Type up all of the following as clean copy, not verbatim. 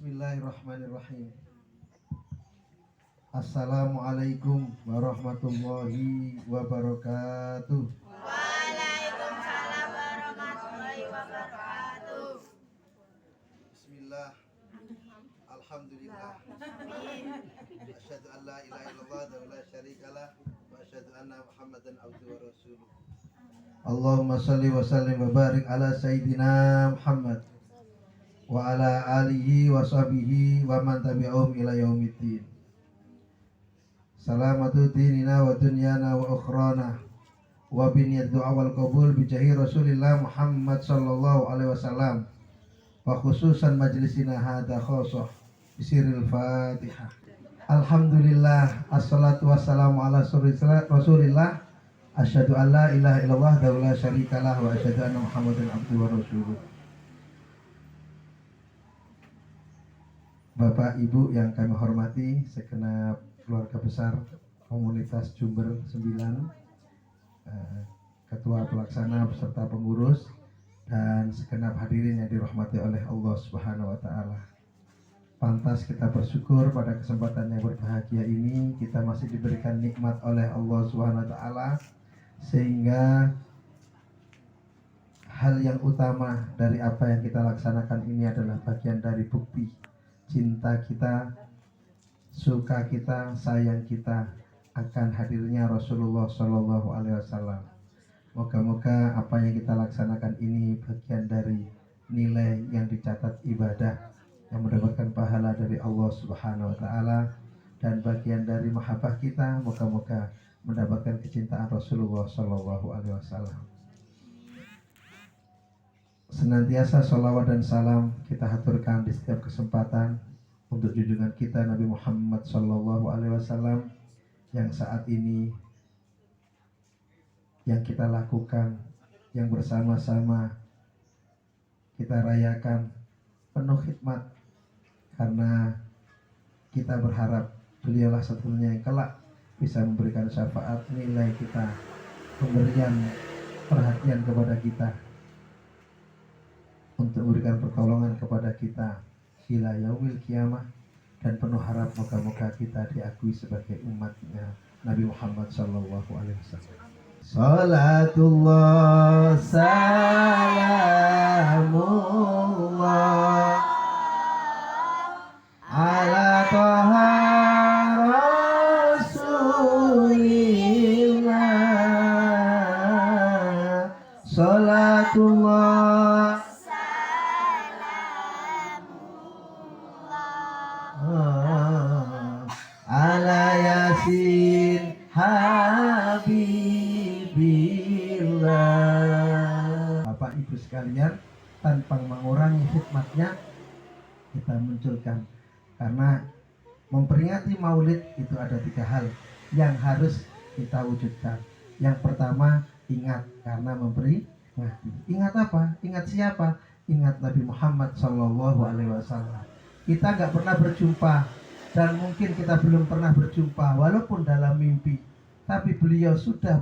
Bismillahirrahmanirrahim. Assalamualaikum warahmatullahi wabarakatuh. Waalaikumsalam warahmatullahi wabarakatuh. Bismillah. Alhamdulillah. Asyhadu an la ilaha illallah wa la syarikalah wa asyhadu anna Muhammadan abduhu wa rasuluh. Allahumma shalli wa sallim wa barik ala sayyidina Muhammad wa ala alihi wa sahbihi wa man tabi'ahum ila yaumiddin. Salamatu dinina wa dunyana wa ukhrana wa biniyat du'a wal qabul bijahi Rasulillah Muhammad sallallahu alaihi wasallam wa khususan majlisina hadha khosah bisiril Fatihah. Alhamdulillah, assalatu wassalamu ala Rasulillah. Asyhadu an la ilaha illallah wa la syarikalah wa asyhadu anna Muhammadan abduhu wa rasuluh. Bapak Ibu yang kami hormati, segenap keluarga besar komunitas Jumber 9, ketua pelaksana beserta pengurus, dan segenap hadirin yang dirahmati oleh Allah Subhanahu wa taala. Pantas kita bersyukur pada kesempatan yang berbahagia ini kita masih diberikan nikmat oleh Allah Subhanahu wa taala, sehingga hal yang utama dari apa yang kita laksanakan ini adalah bagian dari bukti cinta kita, suka kita, sayang kita akan hadirnya Rasulullah Shallallahu Alaihi Wasallam. Moga-moga apa yang kita laksanakan ini bagian dari nilai yang dicatat ibadah yang mendapatkan pahala dari Allah Subhanahu Wa Taala, dan bagian dari mahabbah kita, moga-moga mendapatkan kecintaan Rasulullah Shallallahu Alaihi Wasallam. Senantiasa sholawat dan salam kita haturkan di setiap kesempatan untuk junjungan kita Nabi Muhammad Sallallahu Alaihi Wasallam, yang saat ini yang kita lakukan, yang bersama-sama kita rayakan penuh khidmat, karena kita berharap beliaulah satunya yang kelak bisa memberikan syafaat, nilai kita, pemberian perhatian kepada kita, untuk memberikan pertolongan kepada kita hila yaumil qiyamah, dan penuh harap moga-moga kita diakui sebagai umatnya Nabi Muhammad sallallahu alaihi wasallam. Salatullah salamullah ala taha rasulillah. Salatullah ala yasin habibillah. Bapak Ibu sekalian, tanpa mengurangi khidmatnya kita munculkan, karena memperingati maulid itu ada 3 hal yang harus kita wujudkan. Yang pertama, ingat, karena memberi mati. Ingat apa? Ingat siapa? Ingat Nabi Muhammad Sallallahu Alaihi Wasallam. Kita nggak pernah berjumpa, dan mungkin kita belum pernah berjumpa walaupun dalam mimpi, tapi beliau sudah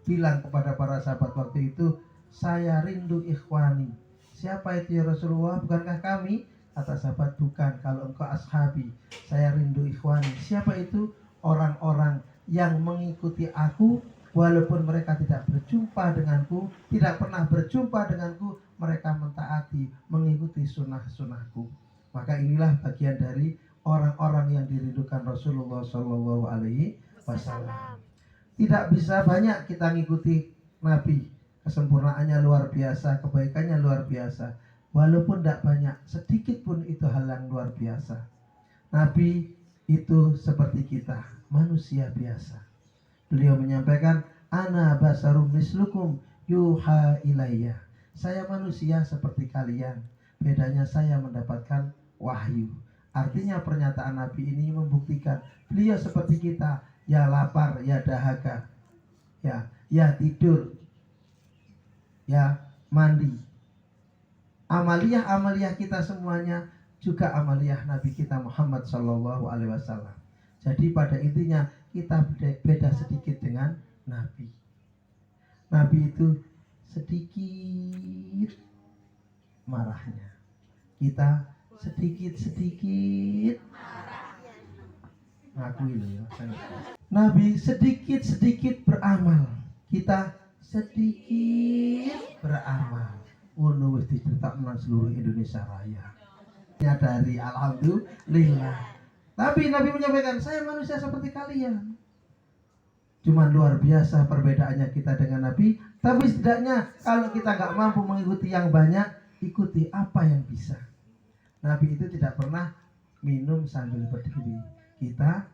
bilang kepada para sahabat waktu itu, saya rindu ikhwani. Siapa itu ya Rasulullah? Bukankah kami? Kata sahabat, bukan, kalau engkau ashabi. Saya rindu ikhwani. Siapa itu? Orang-orang yang mengikuti aku walaupun mereka tidak berjumpa denganku, tidak pernah berjumpa denganku, mereka mentaati, mengikuti sunnah-sunnahku. Maka inilah bagian dari orang-orang yang dirindukan Rasulullah Shallallahu Alaihi Wasallam. Tidak bisa banyak kita ngikuti Nabi, kesempurnaannya luar biasa, kebaikannya luar biasa. Walaupun tidak banyak, sedikit pun itu hal yang luar biasa. Nabi itu seperti kita, manusia biasa. Beliau menyampaikan, ana basarum mislukum yuha ilayya. Saya manusia seperti kalian, bedanya saya mendapatkan wahyu. Artinya pernyataan Nabi ini membuktikan beliau seperti kita, ya lapar, ya dahaga, ya tidur, ya mandi. Amaliyah kita semuanya juga amaliyah Nabi kita Muhammad Sallallahu Alaihi Wasallam. Jadi pada intinya kita beda sedikit dengan Nabi. Nabi itu sedikit marahnya, kita sedikit-sedikit ngakui loh ya. Nabi sedikit-sedikit beramal, kita sedikit beramal. Wono wis dicetakno seluruh Indonesia Raya. Nyadari alhamdulillah. Tapi Nabi menyampaikan, saya manusia seperti kalian. Cuman luar biasa perbedaannya kita dengan Nabi. Tapi setidaknya kalau kita nggak mampu mengikuti yang banyak, ikuti apa yang bisa. Nabi itu tidak pernah minum sambil berdiri. Kita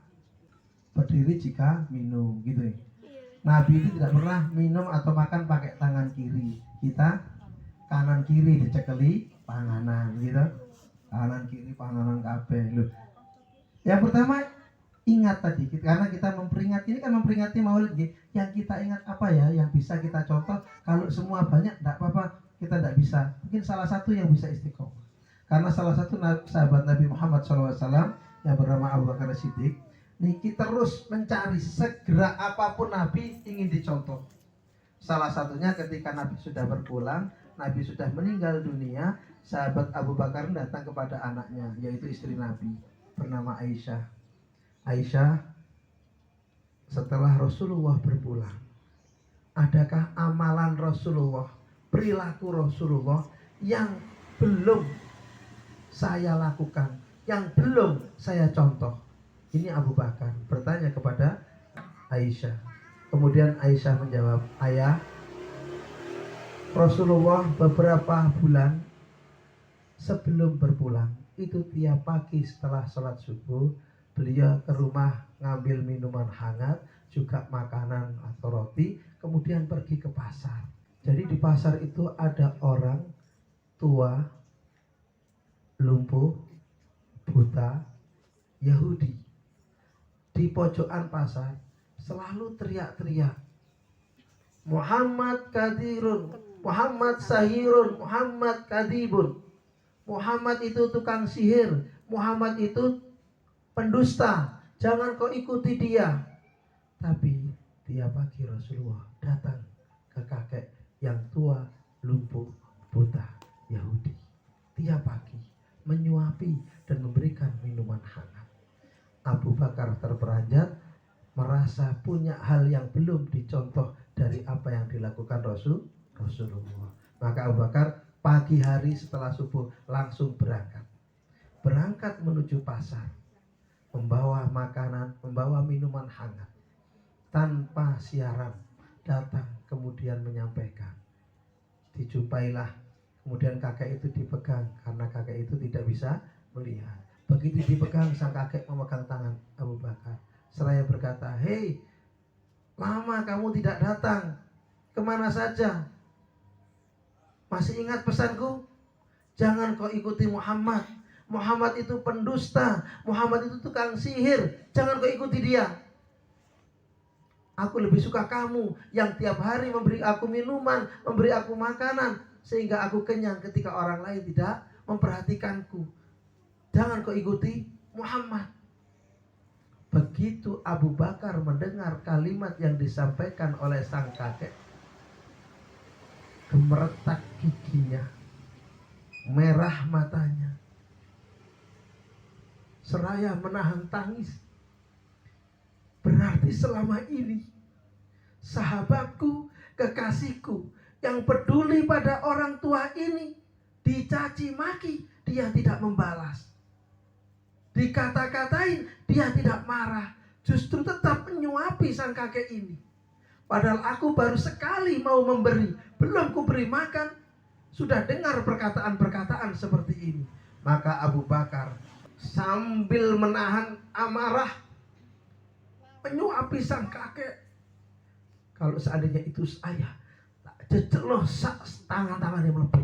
berdiri jika minum, gitu ya. Nabi itu tidak pernah minum atau makan pakai tangan kiri. Kita kanan kiri dicekeli panganan, gitu. Kanan kiri panganan kabeh. Loh. Yang pertama ingat tadi, karena kita memperingati, ini kan memperingati Maulid, yang kita ingat apa ya, yang bisa kita contoh. Kalau semua banyak tidak apa-apa, kita tidak bisa. Mungkin salah satu yang bisa istiqomah. Karena salah satu sahabat Nabi Muhammad SAW yang bernama Abu Bakar Siddiq, niki terus mencari segera apapun Nabi ingin dicontoh. Salah satunya ketika Nabi sudah berpulang, Nabi sudah meninggal dunia, sahabat Abu Bakar datang kepada anaknya, yaitu istri Nabi, bernama Aisyah. Aisyah, setelah Rasulullah berpulang, adakah amalan Rasulullah, perilaku Rasulullah yang belum saya lakukan, yang belum saya contoh? Ini Abu Bakar bertanya kepada Aisyah. Kemudian Aisyah menjawab, ayah, Rasulullah beberapa bulan sebelum berpulang, itu tiap pagi setelah sholat subuh, beliau ke rumah ngambil minuman hangat, juga makanan atau roti, kemudian pergi ke pasar. Jadi di pasar itu ada orang tua, lumpuh, buta, Yahudi. Di pojokan pasar selalu teriak-teriak, Muhammad kadirun, Muhammad sahirun, Muhammad kadibun. Muhammad itu tukang sihir, Muhammad itu pendusta, jangan kau ikuti dia. Tapi tiap pagi Rasulullah datang ke kakek yang tua, lumpuh, buta, Yahudi. Tiap pagi menyuapi dan memberikan minuman hangat. Abu Bakar terperanjat, merasa punya hal yang belum dicontoh dari apa yang dilakukan Rasulullah. Maka Abu Bakar pagi hari setelah subuh langsung berangkat menuju pasar, membawa makanan, membawa minuman hangat, tanpa siaran datang kemudian menyampaikan. Dijumpailah, kemudian kakek itu dipegang karena kakek itu tidak bisa melihat. Begitu dipegang, sang kakek memegang tangan Abu Bakar, seraya berkata, hei, lama kamu tidak datang, kemana saja? Masih ingat pesanku? Jangan kau ikuti Muhammad. Muhammad itu pendusta, Muhammad itu tukang sihir, jangan kau ikuti dia. Aku lebih suka kamu yang tiap hari memberi aku minuman, memberi aku makanan, sehingga aku kenyang ketika orang lain tidak memperhatikanku. Jangan kau ikuti Muhammad. Begitu Abu Bakar mendengar kalimat yang disampaikan oleh sang kakek, gemeretak giginya, merah matanya, seraya menahan tangis. Berarti selama ini sahabatku, kekasihku yang peduli pada orang tua ini dicaci maki, dia tidak membalas. Dikata-katain, dia tidak marah, justru tetap menyuapi sang kakek ini. Padahal aku baru sekali mau memberi, belum kuberi makan, sudah dengar perkataan-perkataan seperti ini. Maka Abu Bakar sambil menahan amarah menyuapi sang kakek. Kalau seandainya itu saya, tak jeceloh tangan-tangannya melepuh.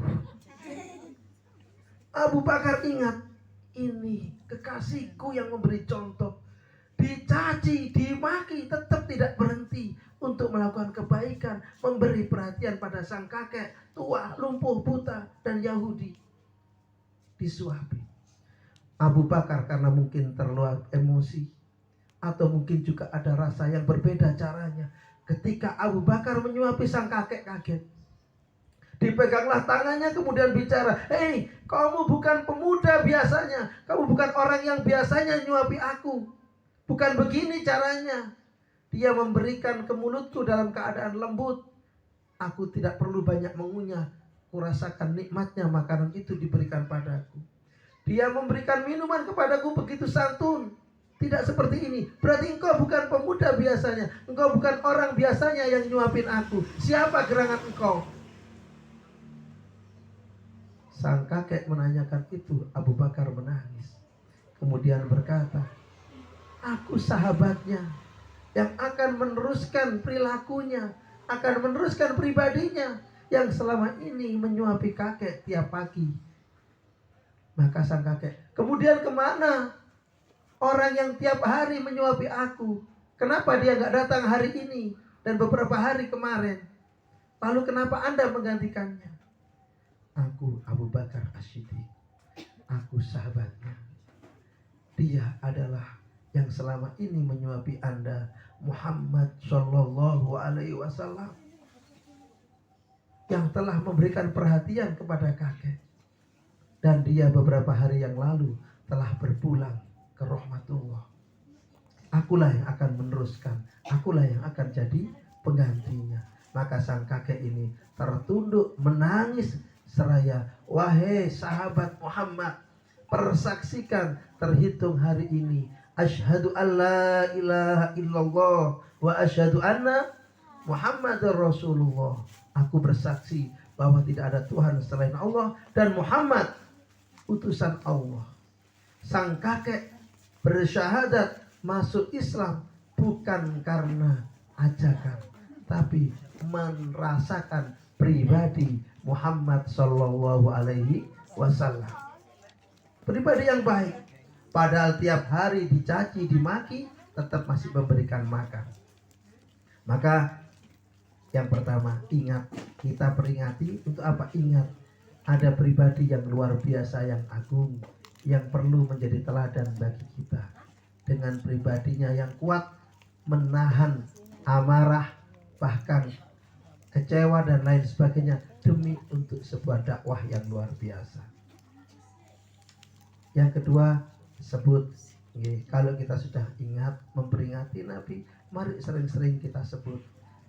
Abu Bakar ingat, ini kekasihku yang memberi contoh, dicaci, dimaki, tetap tidak berhenti untuk melakukan kebaikan, memberi perhatian pada sang kakek tua, lumpuh, buta, dan Yahudi. Disuapi. Abu Bakar karena mungkin terluap emosi, atau mungkin juga ada rasa yang berbeda caranya. Ketika Abu Bakar menyuapi sang kakek kaget, Dipeganglah tangannya kemudian bicara, "Hei, kamu bukan pemuda biasanya, kamu bukan orang yang biasanya nyuapi aku. Bukan begini caranya." Dia memberikan ke mulutku dalam keadaan lembut. Aku tidak perlu banyak mengunyah. Kurasakan nikmatnya makanan itu diberikan padaku. Dia memberikan minuman kepadaku begitu santun. Tidak seperti ini. Berarti engkau bukan pemuda biasanya. Engkau bukan orang biasanya yang nyuapin aku. Siapa gerangan engkau? Sang kakek menanyakan itu, Abu Bakar menangis. Kemudian berkata, "Aku sahabatnya yang akan meneruskan perilakunya, akan meneruskan pribadinya, yang selama ini menyuapi kakek tiap pagi." Maka sang kakek, "Kemudian kemana orang yang tiap hari menyuapi aku? Kenapa dia gak datang hari ini dan beberapa hari kemarin? Lalu kenapa Anda menggantikannya?" "Aku Abu Bakar As-Siddiq. Aku sahabatnya. Dia adalah yang selama ini menyuapi Anda, Muhammad Shallallahu Alaihi Wasallam, yang telah memberikan perhatian kepada kakek. Dan dia beberapa hari yang lalu telah berpulang ke rahmatullah. Akulah yang akan meneruskan, akulah yang akan jadi penggantinya." Maka sang kakek ini tertunduk menangis seraya, "Wahai sahabat Muhammad, persaksikan terhitung hari ini, asyhadu alla ilaha illallah wa asyhadu anna Muhammadar Rasulullah. Aku bersaksi bahwa tidak ada Tuhan selain Allah dan Muhammad utusan Allah." Sang kakek bersyahadat masuk Islam bukan karena ajakan, tapi merasakan pribadi Muhammad Sallallahu Alaihi Wasallam. Pribadi yang baik. Padahal tiap hari dicaci, dimaki, tetap masih memberikan makan. Maka yang pertama, ingat, kita peringati untuk apa? Ingat, ada pribadi yang luar biasa, yang agung, yang perlu menjadi teladan bagi kita. Dengan pribadinya yang kuat, menahan amarah, bahkan kecewa dan lain sebagainya, demi untuk sebuah dakwah yang luar biasa. Yang kedua, sebut. Kalau kita sudah ingat memperingati Nabi, mari sering-sering kita sebut.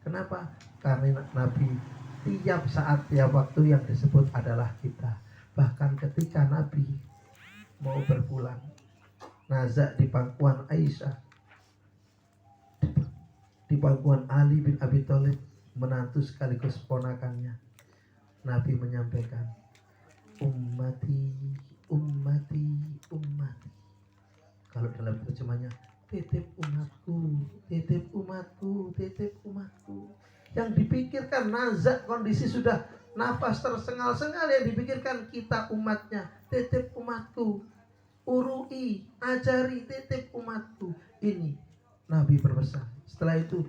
Kenapa? Karena Nabi tiap saat, tiap waktu yang disebut adalah kita. Bahkan ketika Nabi mau berpulang, nazak di pangkuan Aisyah, di pangkuan Ali bin Abi Thalib, menantu sekaligus ponakannya, Nabi menyampaikan, "Ummati, ummati, ummati." Kalau dalam terjemahnya, titip umatku, titip umatku, titip umatku. Yang dipikirkan nazak, kondisi sudah nafas tersengal-sengal, yang dipikirkan kita umatnya, titip umatku, urui, ajari, titip umatku. Ini Nabi berpesan. Setelah itu,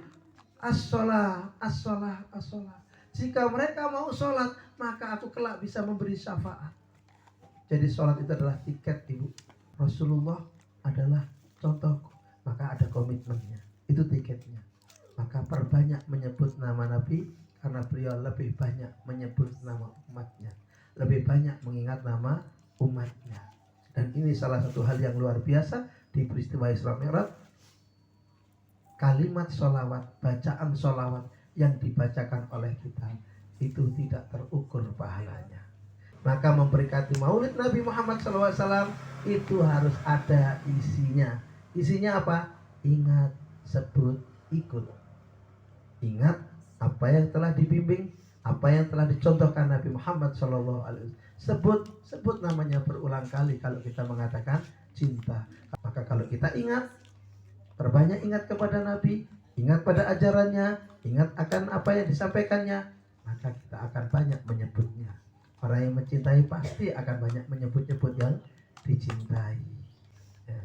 as-sholah, as-sholah, as-sholah. Jika mereka mau sholat, maka aku kelak bisa memberi syafaat. Jadi sholat itu adalah tiket, Ibu. Rasulullah adalah contohku, maka ada komitmennya. Itu tiketnya. Maka perbanyak menyebut nama Nabi, karena beliau lebih banyak menyebut nama umatnya, lebih banyak mengingat nama umatnya. Dan ini salah satu hal yang luar biasa di peristiwa Isra Mi'raj. Kalimat sholawat, bacaan sholawat yang dibacakan oleh kita itu tidak terukur pahalanya. Maka memperingati Maulid Nabi Muhammad SAW itu harus ada isinya. Isinya apa? Ingat, sebut, ikut. Ingat apa yang telah dibimbing, apa yang telah dicontohkan Nabi Muhammad SAW. Sebut namanya berulang kali kalau kita mengatakan cinta. Maka kalau kita ingat, perbanyak ingat kepada Nabi, ingat pada ajarannya, ingat akan apa yang disampaikannya, maka kita akan banyak menyebutnya. Orang yang mencintai pasti akan banyak menyebut-nyebut yang dicintai. Ya.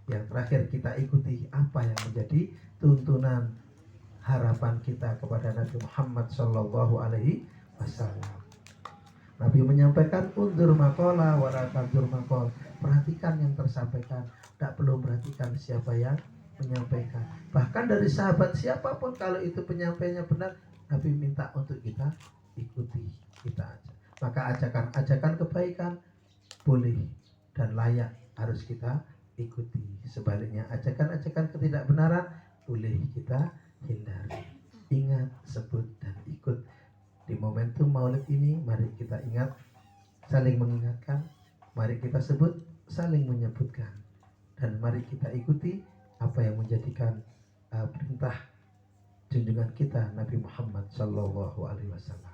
Yang terakhir, kita ikuti apa yang menjadi tuntunan harapan kita kepada Nabi Muhammad Sallallahu Alaihi Wasallam. Nabi menyampaikan, undur makola warakandur makol. Perhatikan yang tersampaikan, tak perlu perhatikan siapa yang menyampaikan. Bahkan dari sahabat siapapun, kalau itu penyampaiannya benar, Nabi minta untuk kita ikuti, kita ajak. Maka ajakan-ajakan kebaikan boleh dan layak harus kita ikuti. Sebaliknya ajakan-ajakan ketidakbenaran boleh kita hindari. Ingat, sebut, dan ikut. Di momentum Maulid ini mari kita ingat, saling mengingatkan, mari kita sebut, saling menyebutkan, dan mari kita ikuti apa yang menjadikan perintah junjungan kita Nabi Muhammad Sallallahu Alaihi Wasallam.